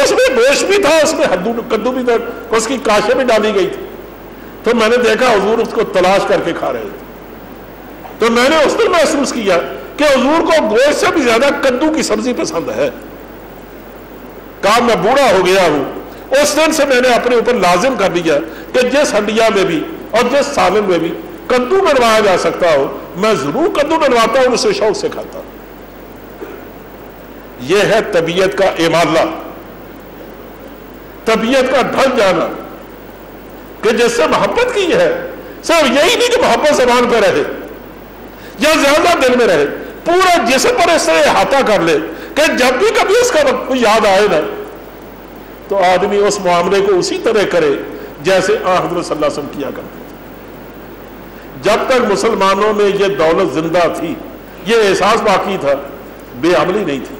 اس میں گوشت بھی تھا، اس میں کدو بھی تھا، اس کی کاشیں بھی ڈالی گئی تھی۔ تو میں نے دیکھا حضور اس کو تلاش کر کے کھا رہے تھے، تو میں نے اس دن محسوس کیا کہ حضور کو گوشت سے بھی زیادہ کدو کی سبزی پسند ہے۔ کہا میں بوڑھا ہو گیا ہوں، اس دن سے میں نے اپنے اوپر لازم کر لیا کہ جس ہنڈیا میں بھی اور جس سالن میں بھی کدو بنوایا جا سکتا ہو میں ضرور کدو بنواتا ہوں، اسے شوق سے کھاتا ہوں۔ یہ ہے طبیعت کا اعمالہ، طبیعت کا ڈھل جانا، کہ جس سے محبت کی ہے صرف یہی نہیں کہ محبت زبان پہ رہے یا زیادہ دل میں رہے، پورا جسم پر اس سے احاطہ کر لے کہ جب بھی کبھی اس کا وقت یاد آئے نا تو آدمی اس معاملے کو اسی طرح کرے جیسے حضرت صلی اللہ علیہ وسلم کیا کرتے تھے۔ جب تک مسلمانوں میں یہ دولت زندہ تھی، یہ احساس باقی تھا، بے عملی نہیں تھی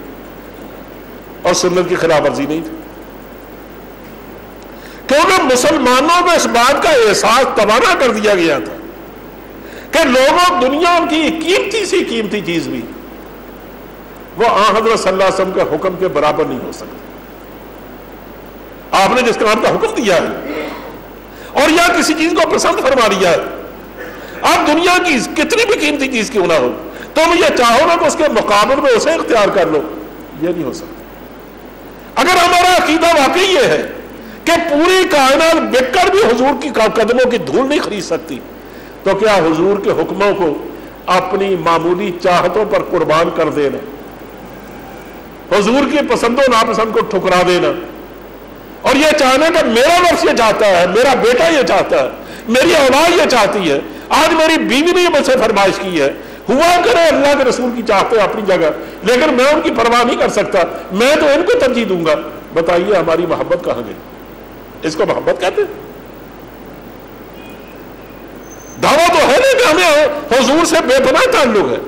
اور سنت کی خلاف ورزی نہیں تھی، کیونکہ مسلمانوں کو اس بات کا احساس توانا کر دیا گیا تھا کہ لوگوں دنیا کی قیمتی سی قیمتی چیز بھی وہ حضرت صلی اللہ علیہ وسلم کے حکم کے برابر نہیں ہو سکتی۔ آپ نے جس کام کا حکم دیا ہے اور یا کسی چیز کو پسند فرما لیا ہے، آپ دنیا کی کتنی بھی قیمتی چیز کیوں نہ ہو، تم یہ چاہو نا کہ اس کے مقابل میں اسے اختیار کر لو، یہ نہیں ہو سکتا۔ اگر ہمارا عقیدہ واقعی یہ ہے کہ پوری کائنات بک کر بھی حضور کی قدموں کی دھول نہیں خرید سکتی، تو کیا حضور کے حکموں کو اپنی معمولی چاہتوں پر قربان کر دینا، حضور کی پسند و ناپسند کو ٹھکرا دینا اور یہ چاہنا کہ میرا نفس یہ چاہتا ہے، میرا بیٹا یہ چاہتا ہے، میری اولاد یہ چاہتی ہے، آج میری بیوی نے مجھ سے فرمائش کی ہے، ہوا کرے اللہ کے رسول کی چاہتے اپنی جگہ، لیکن میں ان کی پرواہ نہیں کر سکتا، میں تو ان کو ترجیح دوں گا۔ بتائیے ہماری محبت کہاں گئی؟ اس کو محبت کہتے ہیں؟ دعویٰ تو ہے نہیں کہ ہمیں حضور سے بے پناہ تعلق ہے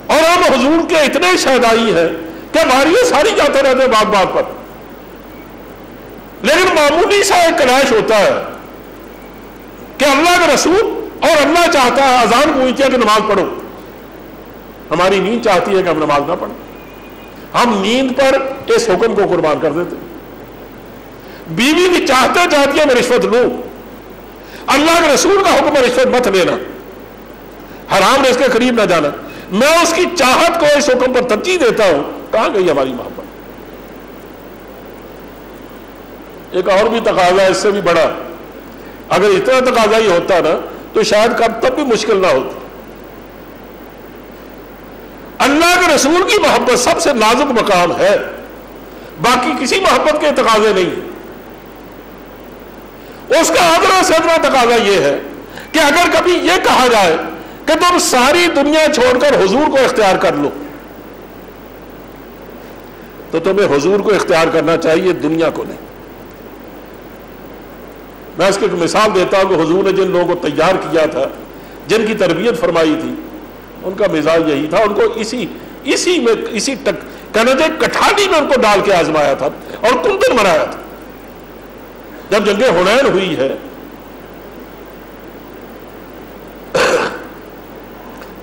اور ہم حضور کے اتنے شہدائی ہیں کہ ہماری یہ ساری جاتے رہتے ہیں بات بات پر، لیکن معمولی سا ایک کلیش ہوتا ہے کہ اللہ کا رسول اور اللہ چاہتا ہے اذان پوچھتی ہے کہ نماز پڑھو، ہماری نیند چاہتی ہے کہ ہم نماز نہ پڑھیں، ہم نیند پر اس حکم کو قربان کر دیتے۔ بیوی بھی چاہتے چاہتی ہے میں رشوت لوں، اللہ کے رسول کا حکم ہے رشوت مت لینا، حرام رزق کے قریب نہ جانا، میں اس کی چاہت کو اس حکم پر ترجیح دیتا ہوں۔ کہاں گئی ہماری محبت؟ ایک اور بھی تقاضا اس سے بھی بڑا، اگر اتنا تقاضا ہی ہوتا نا تو شاید تب بھی مشکل نہ ہوتی۔ اللہ کے رسول کی محبت سب سے نازک مقام ہے، باقی کسی محبت کے تقاضے نہیں۔ اس کا ادنا سے ادنا تقاضا یہ ہے کہ اگر کبھی یہ کہا جائے کہ تم ساری دنیا چھوڑ کر حضور کو اختیار کر لو، تو تمہیں حضور کو اختیار کرنا چاہیے، دنیا کو نہیں۔ میں اس کی ایک مثال دیتا ہوں کہ حضور نے جن لوگوں کو تیار کیا تھا، جن کی تربیت فرمائی تھی، ان کا مزاج یہی تھا، ان کو اسی کنجے کٹھالی میں ان کو ڈال کے آزمایا تھا اور کندن بنایا تھا۔ جب جنگ حنین ہوئی ہے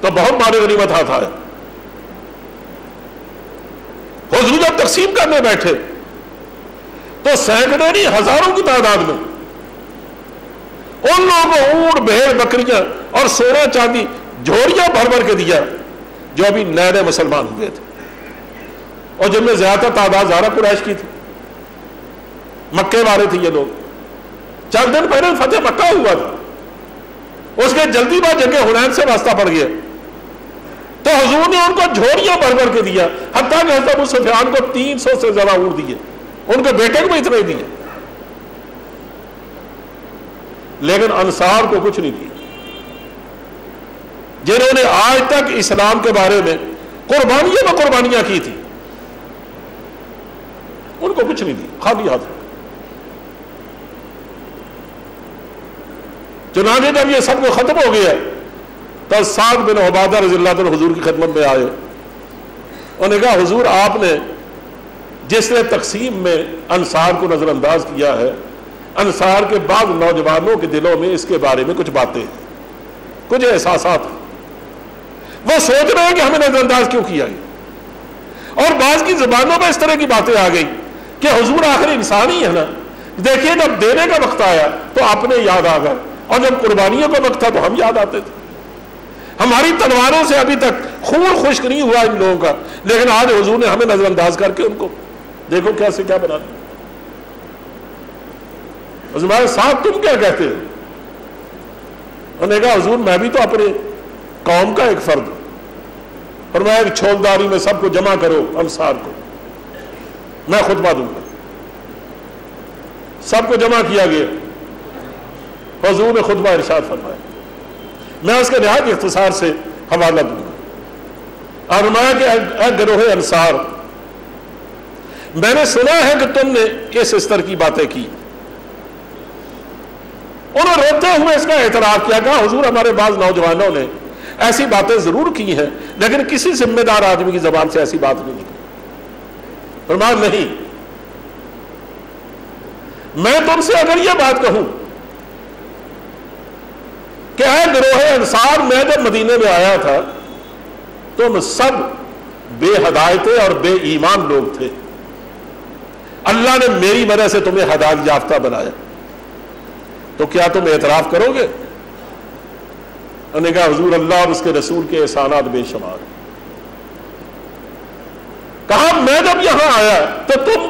تو بہت مال غنیمت ہاتھ آیا۔ حضور جب تقسیم کرنے بیٹھے تو سینکڑے نہیں ہزاروں کی تعداد میں ان لوگوں کو اونٹ، بھیڑ، بکریاں اور سونا چاندی جھوڑیاں بھر بھر کے دیا جو ابھی نئے نئے مسلمان ہوئے تھے، اور جن میں زیادہ تعداد زارہ قریش کی تھی، مکے والے تھے یہ لوگ۔ چند دن پہلے فتح مکہ ہوا تھا، اس کے جلدی بعد جنگ حنین سے واسطہ پڑ گیا، تو حضور نے ان کو جھوڑیاں بھر بھر کے دیا، حتیٰ کہ حضرت ابو سفیان کو 300 سے زیادہ اونٹ دیے، ان کے بیٹے کو بھی اتنے دیے، لیکن انصار کو کچھ نہیں دیا، جنہوں نے آج تک اسلام کے بارے میں قربانیاں کی تھی، ان کو کچھ نہیں دیا، خالی ہاتھ۔ چنانچہ جب یہ سب کو ختم ہو گیا تو سعد بن عبادہ رضی اللہ عنہ حضور کی خدمت میں آئے، انہوں نے کہا حضور آپ نے جس نے تقسیم میں انصار کو نظر انداز کیا ہے، انصار کے بعض نوجوانوں کے دلوں میں اس کے بارے میں کچھ باتیں ہیں، کچھ احساسات ہیں، وہ سوچ رہے ہیں کہ ہمیں نظر انداز کیوں کیا گیا، اور بعض کی زبانوں میں اس طرح کی باتیں آ گئی کہ حضور آخر انسان ہی ہے نا، دیکھیے جب دینے کا وقت آیا تو اپنے یاد آ گئے، اور جب قربانیوں کا وقت تھا تو ہم یاد آتے تھے، ہماری تلواروں سے ابھی تک خون خشک نہیں ہوا ان لوگوں کا، لیکن آج حضور نے ہمیں نظر انداز کر کے ان کو دیکھو کیسے کیا بنا دیا۔ ہمارے ساتھ تم کیا کہتے ہو؟ انہوں نے کہا حضور میں بھی تو اپنے قوم کا ایک فرد ہوں، اور میں ایک چھولداری میں سب کو جمع کرو، انصار کو میں خطبہ دوں گا۔ سب کو جمع کیا گیا، حضور نے خطبہ ارشاد فرمایا، میں اس کے نہایت اختصار سے حوالہ دوں گا۔ اور فرمایا کہ اے گروہ انصار، میں نے سنا ہے کہ تم نے اس استر کی باتیں کی۔ انہوں نے روتے ہوئے اس کا اعتراف کیا، کہا حضور ہمارے بعض نوجوانوں نے ایسی باتیں ضرور کی ہیں، لیکن کسی ذمہ دار آدمی کی زبان سے ایسی بات نہیں نکلی۔ فرمایا نہیں، میں تم سے اگر یہ بات کہوں کہ اے گروہ انصار، میں جب مدینے میں آیا تھا تم سب بے ہدایتیں اور بے ایمان لوگ تھے، اللہ نے میری وجہ سے تمہیں ہدایت یافتہ بنایا، تو کیا تم اعتراف کرو گے؟ انہوں نے کہا حضور اللہ اور اس کے رسول کے احسانات بے شمار۔ کہا میں جب یہاں آیا تو تم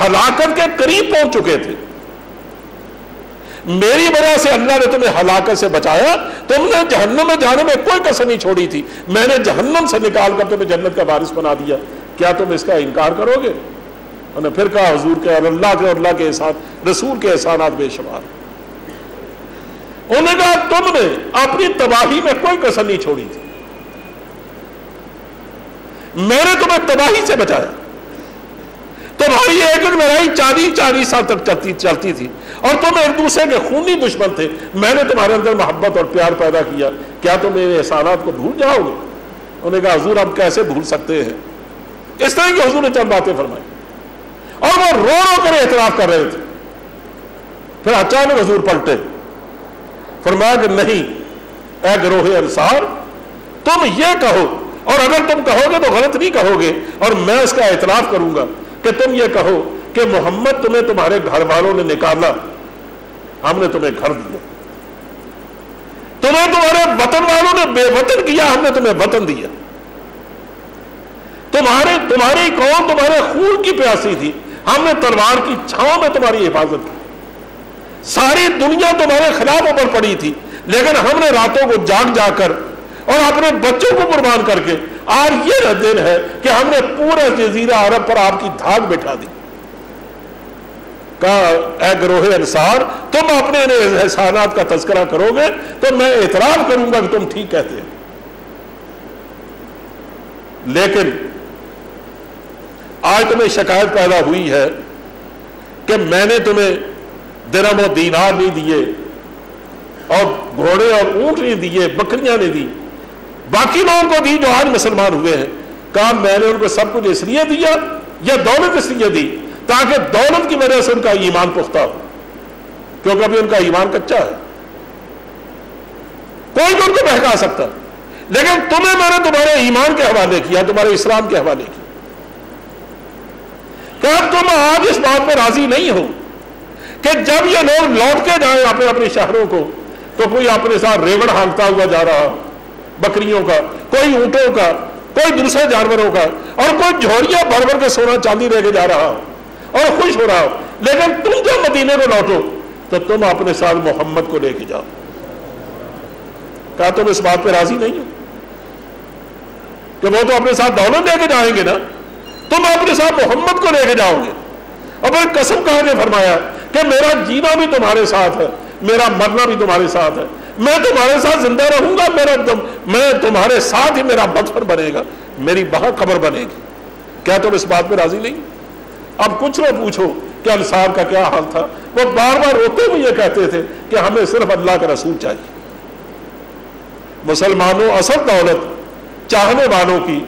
ہلاکت کے قریب پہنچ چکے تھے، میری وجہ سے اللہ نے تمہیں ہلاکت سے بچایا، تم نے جہنم میں جانے میں کوئی کسر نہیں چھوڑی تھی، میں نے جہنم سے نکال کر تمہیں جنت کا وارث بنا دیا، کیا تم اس کا انکار کرو گے؟ انہوں نے پھر کہا حضور کے اور اللہ کے احسان، رسول کے احسانات بے شمار۔ انہوں نے کہا تم نے اپنی تباہی میں کوئی کسر نہیں چھوڑی تھی، میں نے تمہیں تباہی سے بچایا، تمہاری ایک ایک لڑائی 40 سال تک چلتی تھی، اور تم ایک دوسرے کے خونی دشمن تھے، میں نے تمہارے اندر محبت اور پیار پیدا کیا، کیا تم میرے احسانات کو بھول جاؤ گے؟ انہوں نے کہا حضور ہم کیسے بھول سکتے ہیں؟ اس طرح کی حضور نے چند باتیں فرمائی، اور وہ رو رو کر اعتراف کر رہے تھے۔ پھر اچانک حضور پلٹے، فرمایا کہ نہیں اے گروہ انصار، تم یہ کہو، اور اگر تم کہو گے تو غلط نہیں کہو گے، اور میں اس کا اعتراف کروں گا کہ تم یہ کہو کہ محمد تمہیں تمہارے گھر والوں نے نکالا، ہم نے تمہیں گھر دیا، تمہیں تمہارے وطن والوں نے بے وطن کیا، ہم نے تمہیں وطن دیا، تمہاری قوم تمہارے خون کی پیاسی تھی، ہم نے تلوار کی چھاؤں میں تمہاری حفاظت کی، ساری دنیا تمہارے خلاف اوپر پڑی تھی، لیکن ہم نے راتوں کو جاگ کر اور اپنے بچوں کو قربان کر کے آج یہ دن ہے کہ ہم نے پورے جزیرہ عرب پر آپ کی دھاک بٹھا دی۔ کہا اے گروہ انصار، تم اپنے احسانات کا تذکرہ کرو گے تو میں اعتراف کروں گا کہ تم ٹھیک کہتے ہیں، لیکن آج تمہیں شکایت پیدا ہوئی ہے کہ میں نے تمہیں درہم و دینار نہیں دیے اور گھوڑے اور اونٹ نہیں دیے، بکریاں نہیں دی، باقی لوگوں کو دی جو آج مسلمان ہوئے ہیں، کہا میں نے ان کو سب کچھ اس لیے دیا یا دولت اس لیے دی تاکہ دولت کی وجہ سے ان کا ایمان پختہ ہو، کیونکہ ابھی ان کا ایمان کچا ہے، کوئی بھی ان کو بہکا سکتا، لیکن تمہیں میں نے تمہارے ایمان کے حوالے کیا، تمہارے اسلام کے حوالے کیا۔ کہ تم آج اس بات پہ راضی نہیں ہو کہ جب یہ لوگ لوٹ کے جائیں اپنے اپنے شہروں کو تو کوئی اپنے ساتھ ریوڑ ہانکتا ہوا جا رہا، بکریوں کا، کوئی اونٹوں کا، کوئی دوسرے جانوروں کا، اور کوئی جھوڑیاں بھر بھر کے سونا چاندی لے کے جا رہا اور خوش ہو رہا ہو، لیکن تم جب مدینے کو لوٹو تو تم اپنے ساتھ محمد کو لے کے جاؤ۔ کہا تم اس بات پہ راضی نہیں ہو کہ وہ تو اپنے ساتھ دولت لے کے جائیں گے نا، تم اپنے ساتھ محمد کو لے کے جاؤ گے۔ اور پھر قسم کھا کے فرمایا کہ میرا جینا بھی تمہارے ساتھ ہے، میرا مرنا بھی تمہارے ساتھ ہے، میں تمہارے ساتھ زندہ رہوں گا، میں تمہارے ساتھ ہی میرا مدفن بنے گا، میری وہاں قبر بنے گی۔ کیا تم اس بات پہ راضی نہیں؟ اب کچھ نہ پوچھو کہ انصار کا کیا حال تھا، وہ بار بار روتے ہوئے یہ کہتے تھے کہ ہمیں صرف اللہ کا رسول چاہیے۔ مسلمانوں، اصل دولت چاہنے والوں کی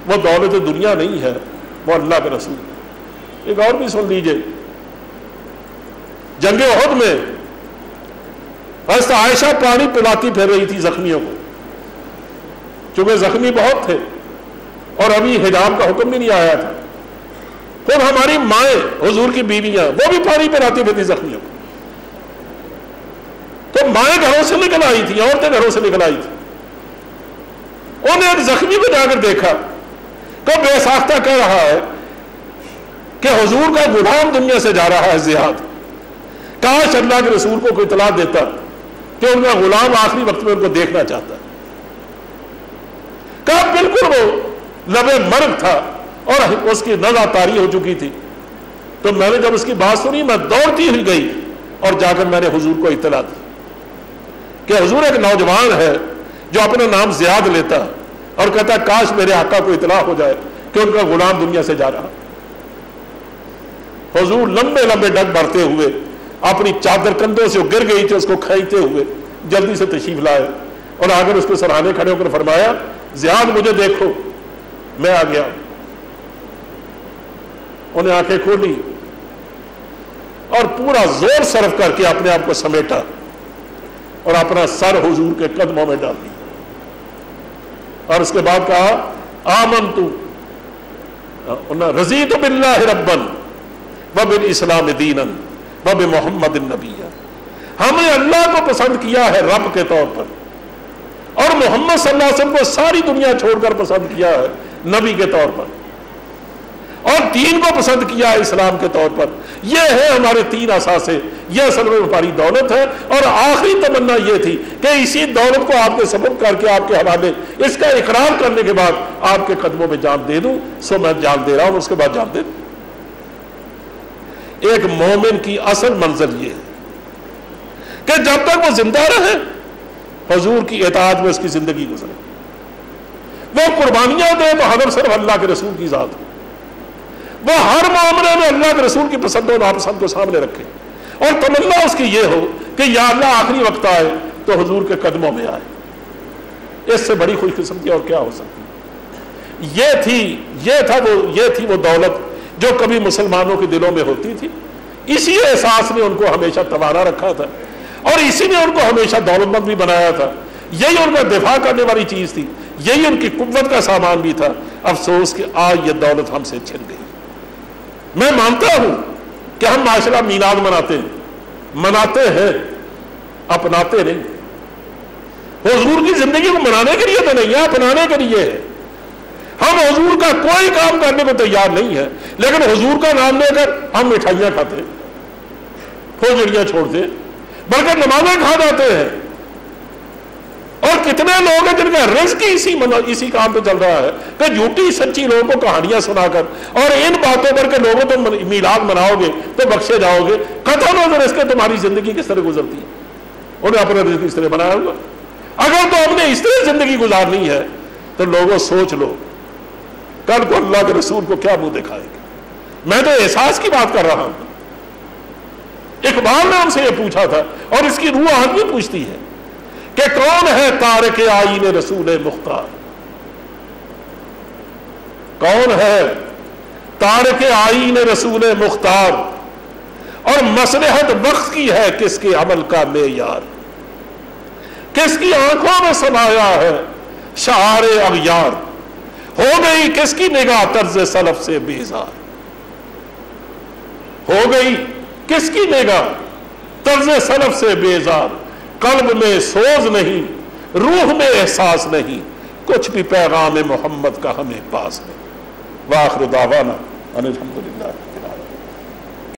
وہ دولت دنیا نہیں ہے، وہ اللہ کا رسول۔ ایک اور بھی سن لیجئے، جنگ احد میں حضرت عائشہ پانی پلاتی پھر رہی تھی زخمیوں کو، چونکہ زخمی بہت تھے اور ابھی حجاب کا حکم بھی نہیں آیا تھا۔ خود ہماری مائیں، حضور کی بیویاں، وہ بھی پانی پلاتی پھرتی زخمیوں کو، تو مائیں گھروں سے نکل آئی تھی، عورتیں گھروں سے نکل آئی تھی۔ انہوں نے ایک زخمی کو جا کر دیکھا تو بے ساختہ کہہ رہا ہے کہ حضور کا غلام دنیا سے جا رہا ہے زیاد، کاش اللہ کے رسول کو کوئی اطلاع دیتا کہ ان کا غلام آخری وقت میں ان کو دیکھنا چاہتا ہے۔ کہا بالکل وہ لبے مرگ تھا اور اس کی نظر طاری ہو چکی تھی، تو میں نے جب اس کی بات سنی میں دوڑتی ہوئی گئی اور جا کر میں نے حضور کو اطلاع دی کہ حضور ایک نوجوان ہے جو اپنا نام زیاد لیتا اور کہتا کاش میرے آقا کو اطلاع ہو جائے کہ ان کا غلام دنیا سے جا رہا۔ حضور لمبے لمبے ڈگ بھرتے ہوئے اپنی چادر کندھوں سے گر گئی تھی، اس کو کھینچتے ہوئے جلدی سے تشریف لائے اور آ کر اس کے سرانے کھڑے ہو کر فرمایا زیاد مجھے دیکھو، میں آ گیا۔ انہیں آنکھیں کھولی اور پورا زور صرف کر کے اپنے آپ کو سمیٹا اور اپنا سر حضور کے قدموں میں ڈال دیا اور اس کے بعد کہا آمنتو رضیت باللہ ربا وبالاسلام دینا وبمحمد نبیا، ہم نے اللہ کو پسند کیا ہے رب کے طور پر اور محمد صلی اللہ علیہ وسلم کو ساری دنیا چھوڑ کر پسند کیا ہے نبی کے طور پر، اور دین کو پسند کیا ہے اسلام کے طور پر۔ یہ ہے ہمارے تین اثاثے، یہ اصل میں ہماری دولت ہے، اور آخری تمنا یہ تھی کہ اسی دولت کو آپ کے سبب کر کے آپ کے حوالے اس کا اقرار کرنے کے بعد آپ کے قدموں میں جان دے دوں، سو میں جان دے رہا ہوں، اس کے بعد جان دے دوں۔ ایک مومن کی اصل منزل یہ ہے کہ جب تک وہ زندہ رہے حضور کی اطاعت میں اس کی زندگی گزرے، وہ قربانیاں دے تو ہدف صرف اللہ کے رسول کی ذات ہو، وہ ہر معاملے میں اللہ کے رسول کی پسند و ناپسند کو سامنے رکھے، اور تمنا اس کی یہ ہو کہ یا اللہ آخری وقت آئے تو حضور کے قدموں میں آئے۔ اس سے بڑی خوش قسمتی اور کیا ہو سکتی؟ یہ تھی وہ دولت جو کبھی مسلمانوں کے دلوں میں ہوتی تھی۔ اسی احساس نے ان کو ہمیشہ توانا رکھا تھا اور اسی نے ان کو ہمیشہ دولت مند بھی بنایا تھا، یہی ان کا دفاع کرنے والی چیز تھی، یہی ان کی قوت کا سامان بھی تھا۔ افسوس کہ آج یہ دولت ہم سے چھن گئی۔ میں مانتا ہوں کہ ہم معاشرہ میلاد مناتے ہیں، اپناتے نہیں۔ حضور کی زندگی کو منانے کے لیے تو نہیں ہے، اپنانے کے لیے ہے۔ ہم حضور کا کوئی کام کرنے کو تیار نہیں ہے، لیکن حضور کا نام لے کر ہم مٹھائیاں کھاتے ہیں، کھوجڑیاں چھوڑتے ہیں، بلکہ نمازیں کھا جاتے ہیں۔ اور کتنے لوگ ہیں جن کا رزق اسی کام پہ چل رہا ہے کہ جھوٹی سچی لوگوں کو کہانیاں سنا کر اور ان باتوں پر کہ لوگوں تم میلاد مناؤ گے تو بخشے جاؤ گے، قطع نظر اس کے تمہاری زندگی کس طرح گزرتی ہے، انہیں اپنا رزق اس طرح بنایا ہوا۔ اگر تو ہم نے اس طرح زندگی گزارنی ہے تو لوگوں سوچ لو کل کو اللہ کے رسول کو کیا منہ دکھائے گے۔ میں تو احساس کی بات کر رہا ہوں. اقبال نے ان سے یہ پوچھا تھا اور اس کی روح آج بھی پوچھتی ہے کہ کون ہے تارک آئین رسول مختار؟ کون ہے تارک آئین رسول مختار؟ اور مصلحت وقت کی ہے کس کے عمل کا معیار؟ کس کی آنکھوں میں سمایا ہے شعار اغیار؟ ہو گئی کس کی نگاہ طرز سلف سے بیزار؟ ہو گئی کس کی نگاہ طرز سلف سے بیزار؟ قلب میں سوز نہیں، روح میں احساس نہیں، کچھ بھی پیغام محمد کا ہمیں پاس نہیں. وآخر دعوانا ان الحمدللہ.